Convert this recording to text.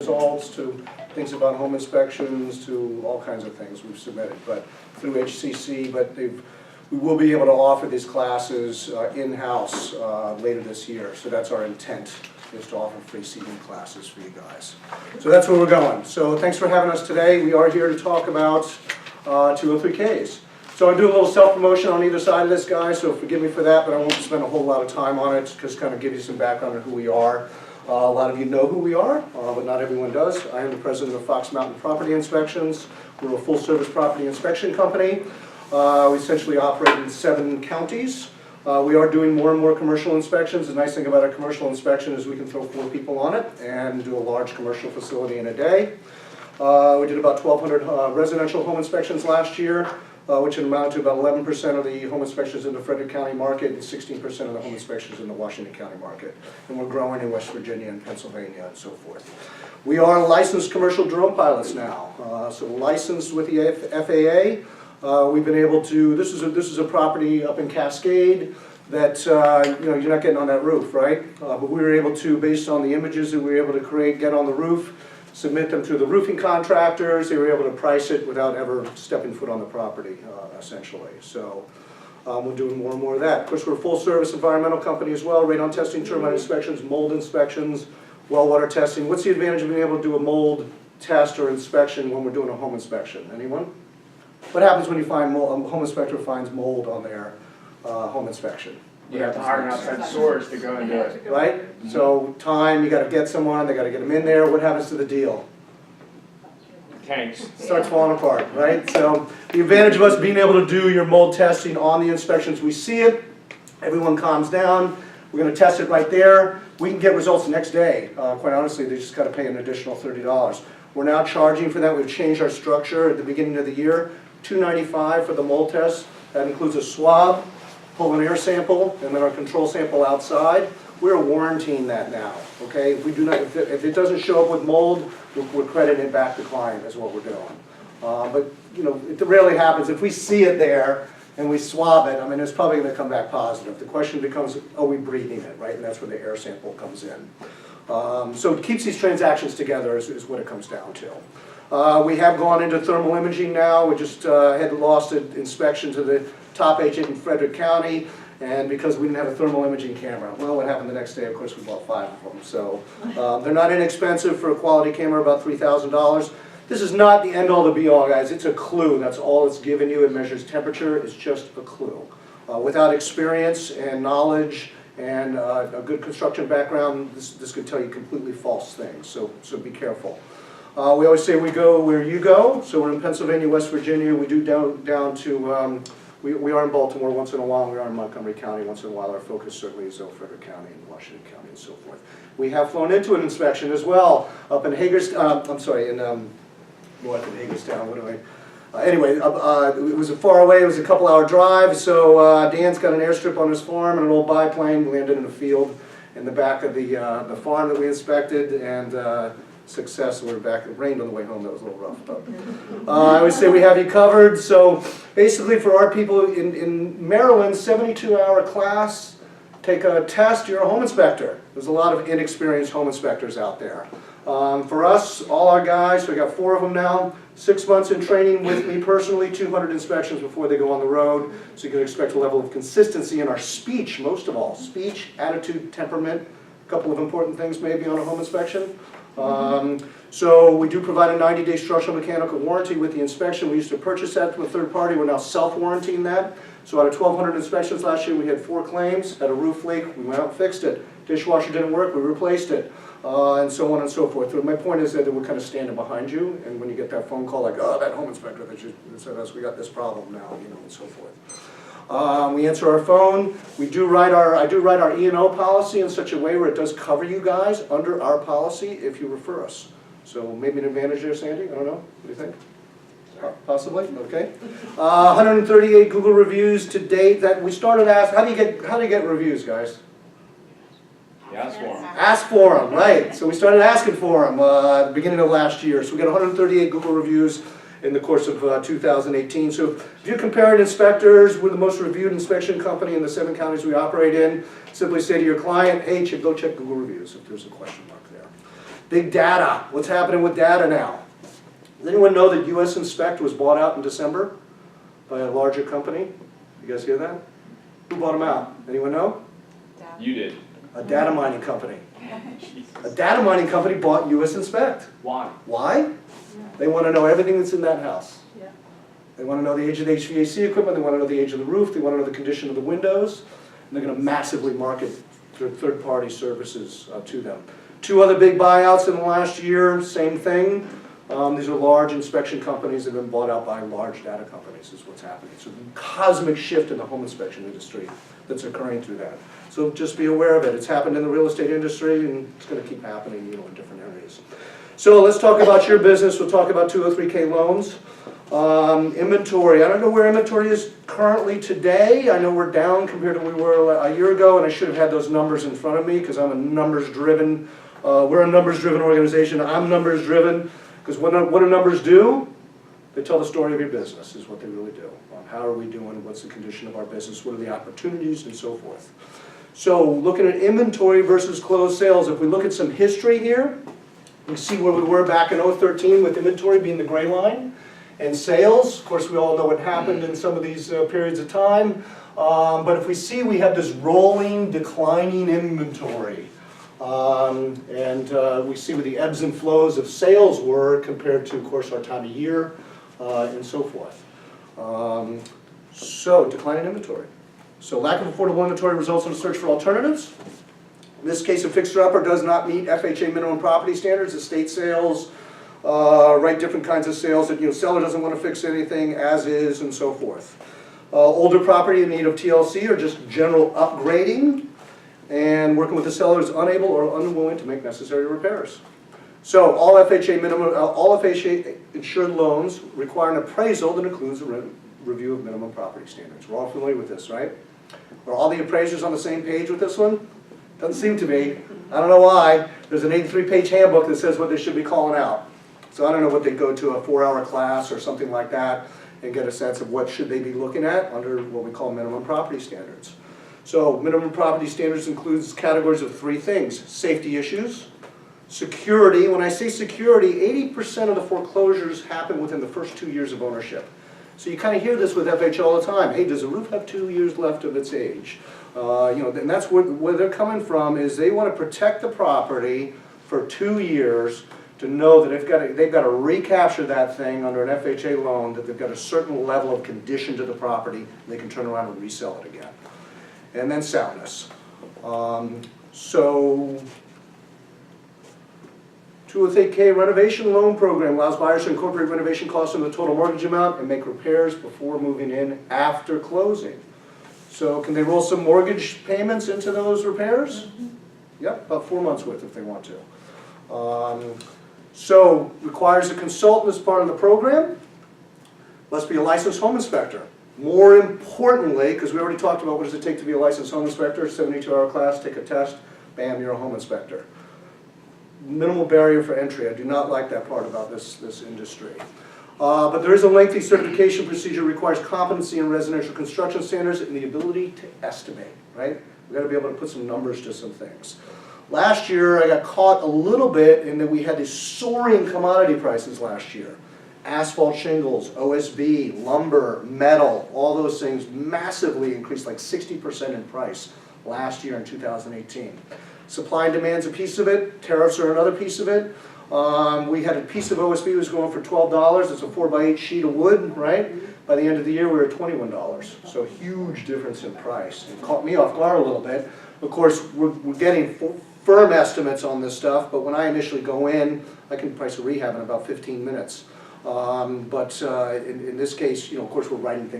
results to things about home inspections to all kinds of things we've submitted, but through HCC, but we will be able to offer these classes in-house later this year, so that's our intent, is to offer free seating classes for you guys. So that's where we're going. So thanks for having us today. We are here to talk about 203Ks. So I do a little self-promotion on either side of this, guys, so forgive me for that, but I won't spend a whole lot of time on it, just kind of give you some background on who we are. A lot of you know who we are, but not everyone does. I am the president of Fox Mt Property Inspections. We're a full-service property inspection company. We essentially operate in 7 counties. We are doing more and more commercial inspections. The nice thing about our commercial inspection is we can throw 4 people on it and do a large commercial facility in a day. We did about 1,200 residential home inspections last year, which amounted to about 11% of the home inspections in the Frederick County market and 16% of the home inspections in the Washington County market. And we're growing in West Virginia and Pennsylvania and so forth. We are licensed commercial drone pilots now. So we're licensed with the FAA. We've been able to, this is a property up in Cascade that, you're not getting on that roof, right? But we were able to, based on the images that we were able to create, get on the roof, submit them to the roofing contractors. They were able to price it without ever stepping foot on the property, essentially. So we're doing more and more of that. Of course, we're a full-service environmental company as well, radon testing, termite inspections, mold inspections, well water testing. What's the advantage of being able to do a mold test or inspection when we're doing a home inspection? Anyone? What happens when you find mold, a home inspector finds mold on their home inspection? You have to hire an outside source to go and do it. Right? So time, you got to get someone, they got to get them in there. What happens to the deal? Tanks. Starts falling apart, right? So the advantage of us being able to do your mold testing on the inspections, we see it, everyone calms down, we're going to test it right there. We can get results the next day. Quite honestly, they just got to pay an additional $30. We're now charging for that. We've changed our structure at the beginning of the year. $295 for the mold test. That includes a swab, pull an air sample, and then our control sample outside. We're warrantying that now, okay? If we do not, if it doesn't show up with mold, we're crediting it back to the client is what we're doing. But it rarely happens. If we see it there and we swab it, I mean, it's probably going to come back positive. The question becomes, are we breathing it, right? And that's where the air sample comes in. So it keeps these transactions together is what it comes down to. We have gone into thermal imaging now. We just had lost an inspection to the top agent in Frederick County, and because we didn't have a thermal imaging camera. Well, what happened the next day? Of course, we bought 5 of them. So they're not inexpensive for a quality camera, about $3,000. This is not the end-all to be-all, guys. It's a clue. That's all it's given you. It measures temperature. It's just a clue. Without experience and knowledge and a good construction background, this could tell you completely false things. So be careful. We always say we go where you go. So we're in Pennsylvania, West Virginia. We do down to, we are in Baltimore once in a while. We are in Montgomery County once in a while. Our focus certainly is Frederick County and Washington County and so forth. We have flown into an inspection as well up in Hagerstown. I'm sorry, in north of Hagerstown. What do I? Anyway, it was far away. It was a couple-hour drive. So Dan's got an airstrip on his farm and an old biplane landed in a field in the back of the farm that we inspected, and success. We're back. It rained on the way home. That was a little rough. But I always say we have you covered. So basically, for our people in Maryland, 72-hour class, take a test. You're a home inspector. There's a lot of inexperienced home inspectors out there. For us, all our guys, we got 4 of them now. 6 months in training with me personally, 200 inspections before they go on the road. So you can expect a level of consistency in our speech, most of all. Speech, attitude, temperament, a couple of important things maybe on a home inspection. So we do provide a 90-day structural mechanical warranty with the inspection. We used to purchase that from a third party. We're now self-warrantying that. So out of 1,200 inspections last year, we had 4 claims. Had a roof leak, we went out and fixed it. Dishwasher didn't work, we replaced it. And so on and so forth. So my point is that we're kind of standing behind you, and when you get that phone call like, oh, that home inspector that said us, we got this problem now, and so forth. We answer our phone. I do write our E&O policy in such a way where it does cover you guys under our policy if you refer us. So maybe an advantage there, Sandy? I don't know. What do you think? Possibly. Okay. 138 Google reviews to date. That we started asking. How do you get reviews, guys? Ask for them. Ask for them, right. So we started asking for them at the beginning of last year. So we got 138 Google reviews in the course of 2018. So if you're comparing inspectors, we're the most reviewed inspection company in the 7 counties we operate in. Simply say to your client, hey, go check Google reviews if there's a question mark there. Big data. What's happening with data now? Does anyone know that US Inspect was bought out in December by a larger company? You guys hear that? Who bought them out? Anyone know? You did. A data mining company. A data mining company bought US Inspect. Why? Why? They want to know everything that's in that house. Yeah. They want to know the age of the HVAC equipment, they want to know the age of the roof, they want to know the condition of the windows, and they're going to massively market their third-party services to them. Two other big buyouts in the last year, same thing. These are large inspection companies that have been bought out by large data companies is what's happening. It's a cosmic shift in the home inspection industry that's occurring through that. So just be aware of it. It's happened in the real estate industry and it's going to keep happening, in different areas. So let's talk about your business. We'll talk about 203K loans. Inventory. I don't know where inventory is currently today. I know we're down compared to where we were a year ago, and I should have had those numbers in front of me because I'm a numbers-driven. We're a numbers-driven organization. I'm numbers-driven because what do numbers do? They tell the story of your business, is what they really do. How are we doing? What's the condition of our business? What are the opportunities, and so forth. So looking at inventory versus closed sales, if we look at some history here, we see where we were back in 2013 with inventory being the gray line. And sales, of course, we all know what happened in some of these periods of time. But if we see we have this rolling, declining inventory. We see what the ebbs and flows of sales were compared to, of course, our time of year and so forth. So, declining inventory. So, lack of affordable inventory results in a search for alternatives. In this case, a fixer-upper does not meet FHA minimum property standards, estate sales, different kinds of sales that seller doesn't want to fix anything as is and so forth. Older property in need of TLC or just general upgrading, and working with the seller is unable or unwilling to make necessary repairs. So all FHA insured loans require an appraisal that includes a review of minimum property standards. We're all familiar with this, right? Are all the appraisers on the same page with this one? Doesn't seem to be. I don't know why. There's an 83-page handbook that says what they should be calling out. So I don't know what they go to a 4-hour class or something like that and get a sense of what should they be looking at under what we call minimum property standards. So minimum property standards includes categories of 3 things: safety issues, security. When I say security, 80% of the foreclosures happen within the first 2 years of ownership. So you kind of hear this with FHA all the time. Hey, does the roof have 2 years left of its age? And that's where they're coming from, is they want to protect the property for 2 years to know that they've got to recapture that thing under an FHA loan, that they've got a certain level of condition to the property, and they can turn around and resell it again. And then soundness. So 203K renovation loan program allows buyers to incorporate renovation costs in the total mortgage amount and make repairs before moving in after closing. So can they roll some mortgage payments into those repairs? Mm-hmm. Yep, about 4 months worth if they want to. So requires a consultant as part of the program. Must be a licensed home inspector. More importantly, because we already talked about what does it take to be a licensed home inspector, 72-hour class, take a test, bam, you're a home inspector. Minimal barrier for entry. I do not like that part about this industry. But there is a lengthy certification procedure, requires competency in residential construction standards and the ability to estimate, right? We've got to be able to put some numbers to some things. Last year, I got caught a little bit in that we had these soaring commodity prices last year. Asphalt shingles, OSB, lumber, metal, all those things massively increased, like 60% in price last year in 2018. Supply and demand's a piece of it, tariffs are another piece of it. We had a piece of OSB that was going for $12, it's a 4x8 sheet of wood, right? By the end of the year, we were at $21. So huge difference in price. It caught me off guard a little bit. Of course, we're getting firm estimates on this stuff, but when I initially go in, I can price a rehab in about 15 minutes. In this case, of course, we're writing things